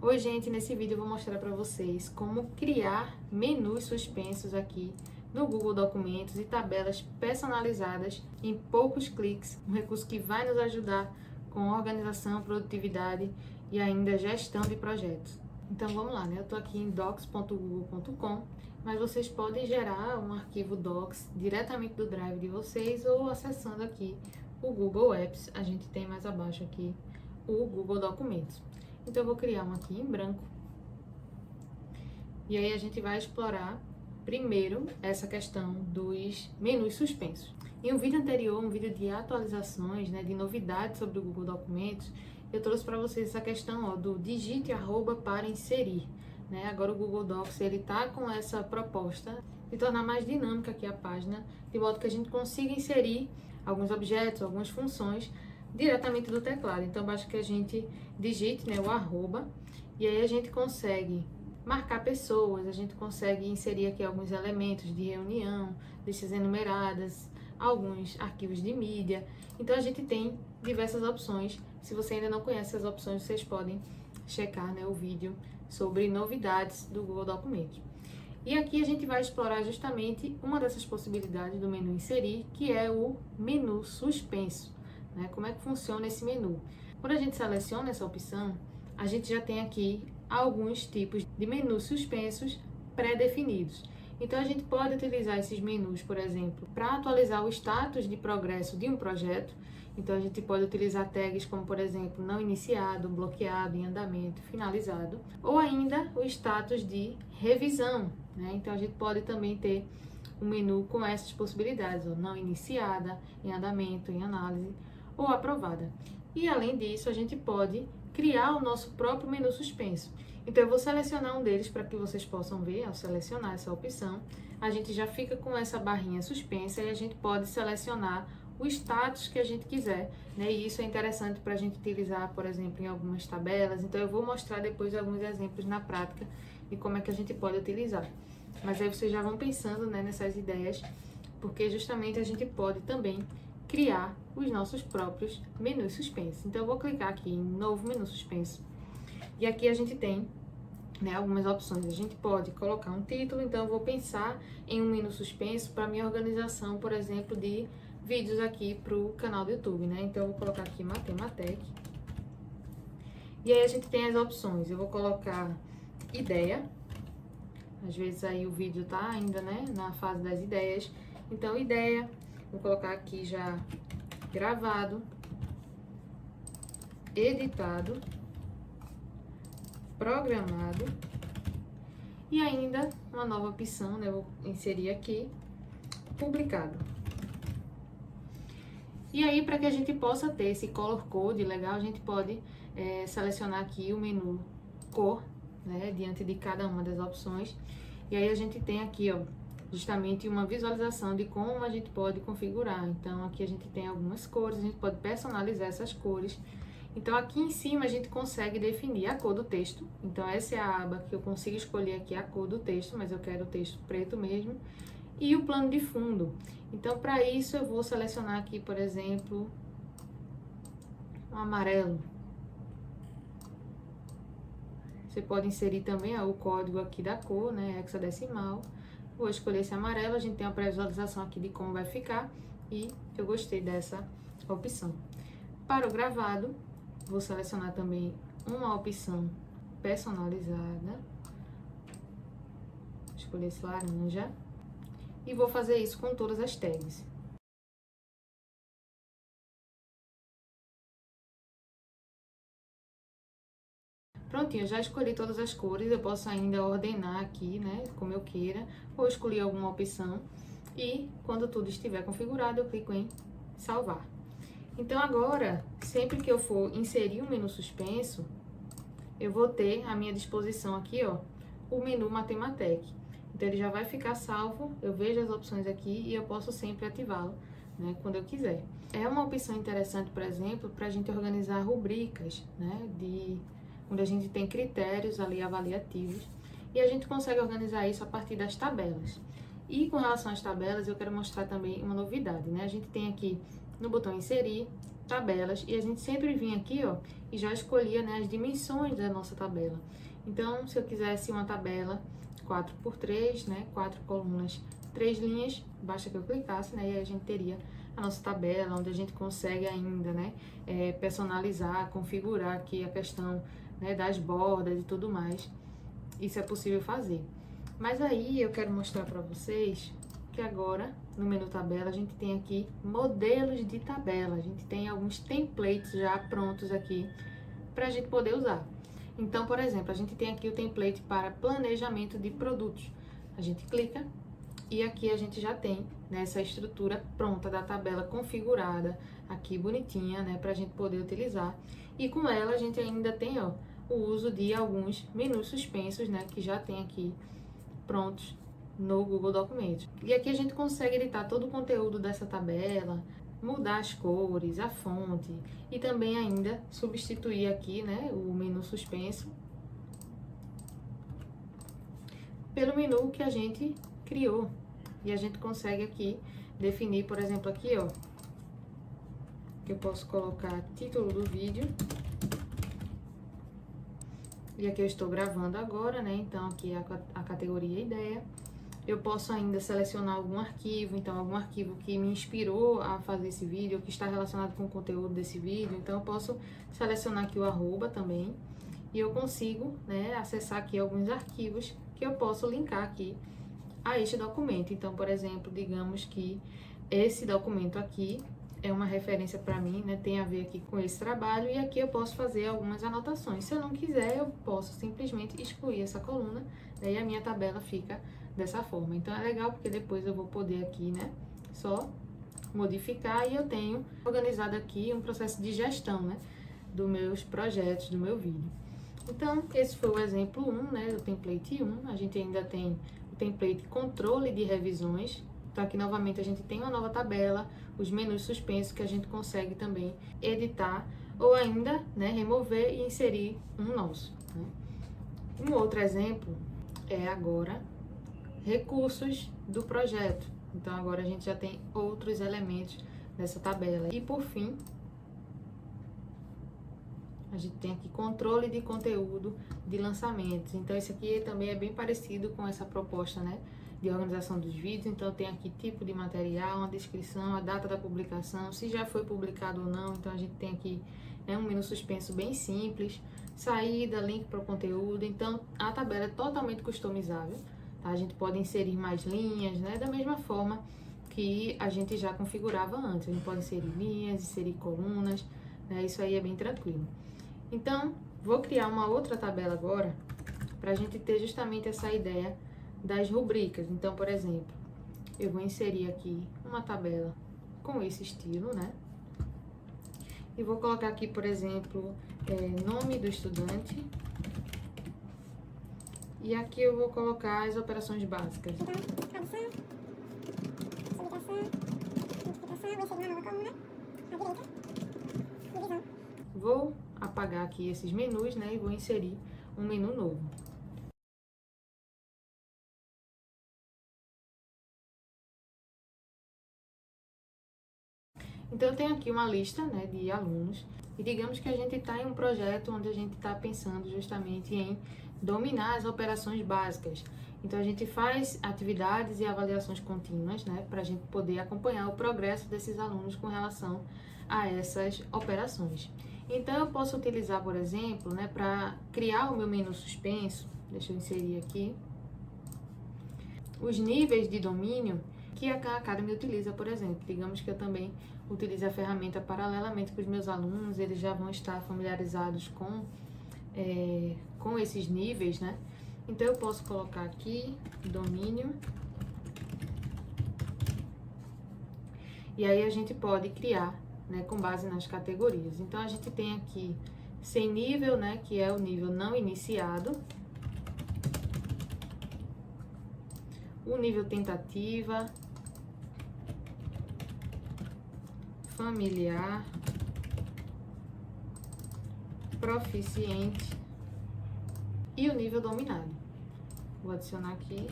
Oi, gente, nesse vídeo eu vou mostrar para vocês como criar menus suspensos aqui no Google Documentos e tabelas personalizadas em poucos cliques, um recurso que vai nos ajudar com organização, produtividade e ainda gestão de projetos. Então vamos lá, né? Eu estou aqui em docs.google.com, mas vocês podem gerar um arquivo Docs diretamente do Drive de vocês ou acessando aqui o Google Apps. A gente tem mais abaixo aqui o Google Documentos. Então eu vou criar um aqui em branco. E aí a gente vai explorar primeiro essa questão dos menus suspensos. Em um vídeo anterior, um vídeo de atualizações, né, de novidades sobre o Google Documentos, eu trouxe para vocês essa questão do digite arroba para inserir. Né? Agora o Google Docs ele tá com essa proposta de tornar mais dinâmica aqui a página, de modo que a gente consiga inserir alguns objetos, algumas funções diretamente do teclado. Então basta que a gente digite, né, o arroba, e aí a gente consegue marcar pessoas, a gente consegue inserir aqui alguns elementos de reunião, listas enumeradas, alguns arquivos de mídia. Então a gente tem diversas opções. Se você ainda não conhece as opções, vocês podem checar, né, o vídeo sobre novidades do Google Documentos. E aqui a gente vai explorar justamente uma dessas possibilidades do menu inserir, que é o menu suspenso. Né? Como é que funciona esse menu? Quando a gente seleciona essa opção, a gente já tem aqui alguns tipos de menus suspensos pré-definidos. Então a gente pode utilizar esses menus, por exemplo, para atualizar o status de progresso de um projeto. Então a gente pode utilizar tags como, por exemplo, não iniciado, bloqueado, em andamento, finalizado, ou ainda o status de revisão. Né? Então a gente pode também ter um menu com essas possibilidades, não iniciada, em andamento, em análise ou aprovada. E além disso, a gente pode criar o nosso próprio menu suspenso. Então eu vou selecionar um deles para que vocês possam ver. Ao selecionar essa opção, a gente já fica com essa barrinha suspensa e a gente pode selecionar o status que a gente quiser, né? E isso é interessante para a gente utilizar, por exemplo, em algumas tabelas. Então eu vou mostrar depois alguns exemplos na prática de como é que a gente pode utilizar. Mas aí vocês já vão pensando, né, nessas ideias, porque justamente a gente pode também criar os nossos próprios menus suspensos. Então eu vou clicar aqui em novo menu suspenso. E aqui a gente tem, né, algumas opções. A gente pode colocar um título, então eu vou pensar em um menu suspenso para minha organização, por exemplo, de vídeos aqui para o canal do YouTube, né? Então eu vou colocar aqui Matematec. E aí a gente tem as opções. Eu vou colocar ideia. Às vezes aí o vídeo tá ainda, né, na fase das ideias. Então ideia, vou colocar aqui já gravado, editado, programado e ainda uma nova opção, né, eu vou inserir aqui, publicado. E aí, para que a gente possa ter esse color code legal, a gente pode selecionar aqui o menu cor, né, diante de cada uma das opções. E aí a gente tem aqui, ó, justamente uma visualização de como a gente pode configurar. Então aqui a gente tem algumas cores, a gente pode personalizar essas cores. Então aqui em cima a gente consegue definir a cor do texto. Então essa é a aba que eu consigo escolher aqui a cor do texto, mas eu quero o texto preto mesmo. E o plano de fundo. Então para isso eu vou selecionar aqui, por exemplo, um amarelo. Você pode inserir também o código aqui da cor, né, hexadecimal. Vou escolher esse amarelo, a gente tem uma pré-visualização aqui de como vai ficar e eu gostei dessa opção. Para o gravado, vou selecionar também uma opção personalizada. Escolher esse laranja. E vou fazer isso com todas as tags. Prontinho, eu já escolhi todas as cores, eu posso ainda ordenar aqui, né, como eu queira, ou escolher alguma opção. E quando tudo estiver configurado, eu clico em salvar. Então agora, sempre que eu for inserir um menu suspenso, eu vou ter à minha disposição aqui, ó, o menu Matematec. Então ele já vai ficar salvo, eu vejo as opções aqui e eu posso sempre ativá-lo, né, quando eu quiser. É uma opção interessante, por exemplo, para a gente organizar rubricas, né, onde a gente tem critérios ali avaliativos e a gente consegue organizar isso a partir das tabelas. E com relação às tabelas, eu quero mostrar também uma novidade, né? A gente tem aqui no botão inserir tabelas e a gente sempre vinha aqui, ó, e já escolhia, né, as dimensões da nossa tabela. Então, se eu quisesse uma tabela 4x3, né, 4 colunas, 3 linhas, basta que eu clicasse, né, e a gente teria a nossa tabela, onde a gente consegue ainda, né, personalizar, configurar aqui a questão, né, das bordas e tudo mais. Isso é possível fazer. Mas aí eu quero mostrar para vocês que agora, no menu tabela, a gente tem aqui modelos de tabela. A gente tem alguns templates já prontos aqui para a gente poder usar. Então, por exemplo, a gente tem aqui o template para planejamento de produtos. A gente clica e aqui a gente já tem, né, essa estrutura pronta da tabela configurada, aqui bonitinha, né, para a gente poder utilizar. E com ela a gente ainda tem, ó, o uso de alguns menus suspensos, né, que já tem aqui prontos no Google Documentos. E aqui a gente consegue editar todo o conteúdo dessa tabela, mudar as cores, a fonte e também ainda substituir aqui, né, o menu suspenso pelo menu que a gente criou. E a gente consegue aqui definir, por exemplo, aqui, ó, que eu posso colocar título do vídeo. E aqui eu estou gravando agora, né? Então aqui é a categoria ideia. Eu posso ainda selecionar algum arquivo, então algum arquivo que me inspirou a fazer esse vídeo, que está relacionado com o conteúdo desse vídeo. Então eu posso selecionar aqui o arroba também. E eu consigo, né, acessar aqui alguns arquivos que eu posso linkar aqui a este documento. Então, por exemplo, digamos que esse documento aqui é uma referência para mim, né? Tem a ver aqui com esse trabalho e aqui eu posso fazer algumas anotações. Se eu não quiser, eu posso simplesmente excluir essa coluna, né? E a minha tabela fica dessa forma. Então é legal porque depois eu vou poder aqui, né, só modificar e eu tenho organizado aqui um processo de gestão, né, dos meus projetos, do meu vídeo. Então, esse foi o exemplo 1, né, do template 1. A gente ainda tem o template controle de revisões. Então, aqui novamente a gente tem uma nova tabela, os menus suspensos que a gente consegue também editar ou ainda, né, remover e inserir um nosso, né. Um outro exemplo é agora recursos do projeto. Então, agora a gente já tem outros elementos nessa tabela. E por fim, a gente tem aqui controle de conteúdo de lançamentos. Então, esse aqui também é bem parecido com essa proposta, né, de organização dos vídeos. Então, tem aqui tipo de material, uma descrição, a data da publicação, se já foi publicado ou não. Então, a gente tem aqui, né, um menu suspenso bem simples, saída, link para o conteúdo. Então, a tabela é totalmente customizável. Tá? A gente pode inserir mais linhas, né, da mesma forma que a gente já configurava antes. A gente pode inserir linhas, inserir colunas, né, isso aí é bem tranquilo. Então, vou criar uma outra tabela agora, para a gente ter justamente essa ideia das rubricas. Então, por exemplo, eu vou inserir aqui uma tabela com esse estilo, né? E vou colocar aqui, por exemplo, nome do estudante. E aqui eu vou colocar as operações básicas. Então, adição, subtração, multiplicação, vou inserir uma nova coluna, à direita, divisão. Vou apagar aqui esses menus, né, e vou inserir um menu novo. Então, eu tenho aqui uma lista, né, de alunos e digamos que a gente está em um projeto onde a gente está pensando justamente em dominar as operações básicas. Então, a gente faz atividades e avaliações contínuas, né, para a gente poder acompanhar o progresso desses alunos com relação a essas operações. Então, eu posso utilizar, por exemplo, né, para criar o meu menu suspenso, deixa eu inserir aqui, os níveis de domínio que a Khan Academy utiliza, por exemplo. Digamos que eu também utilize a ferramenta paralelamente com os meus alunos, eles já vão estar familiarizados com esses níveis, né? Então, eu posso colocar aqui, domínio. E aí, a gente pode criar, né, com base nas categorias. Então, a gente tem aqui sem nível, né, que é o nível não iniciado. O nível tentativa, familiar, proficiente e o nível dominado. Vou adicionar aqui.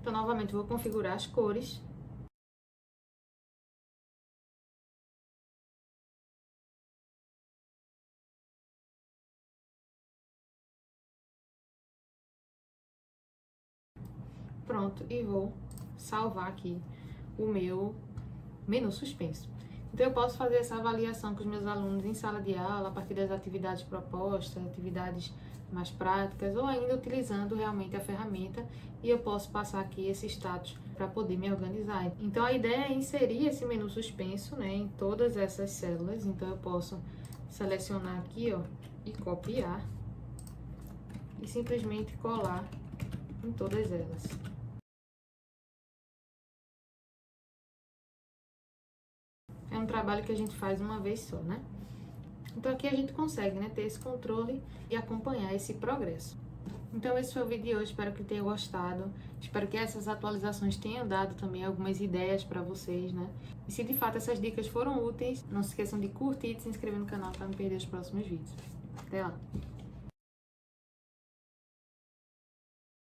Então, novamente, vou configurar as cores. Pronto, e vou salvar aqui o meu menu suspenso. Então, eu posso fazer essa avaliação com os meus alunos em sala de aula, a partir das atividades propostas, atividades mais práticas, ou ainda utilizando realmente a ferramenta, e eu posso passar aqui esse status para poder me organizar. Então, a ideia é inserir esse menu suspenso, né, em todas essas células. Então, eu posso selecionar aqui, ó, e copiar, e simplesmente colar em todas elas. É um trabalho que a gente faz uma vez só, né? Então aqui a gente consegue, né, ter esse controle e acompanhar esse progresso. Então esse foi o vídeo de hoje, espero que tenham gostado. Espero que essas atualizações tenham dado também algumas ideias para vocês, né? E se de fato essas dicas foram úteis, não se esqueçam de curtir e de se inscrever no canal para não perder os próximos vídeos. Até lá!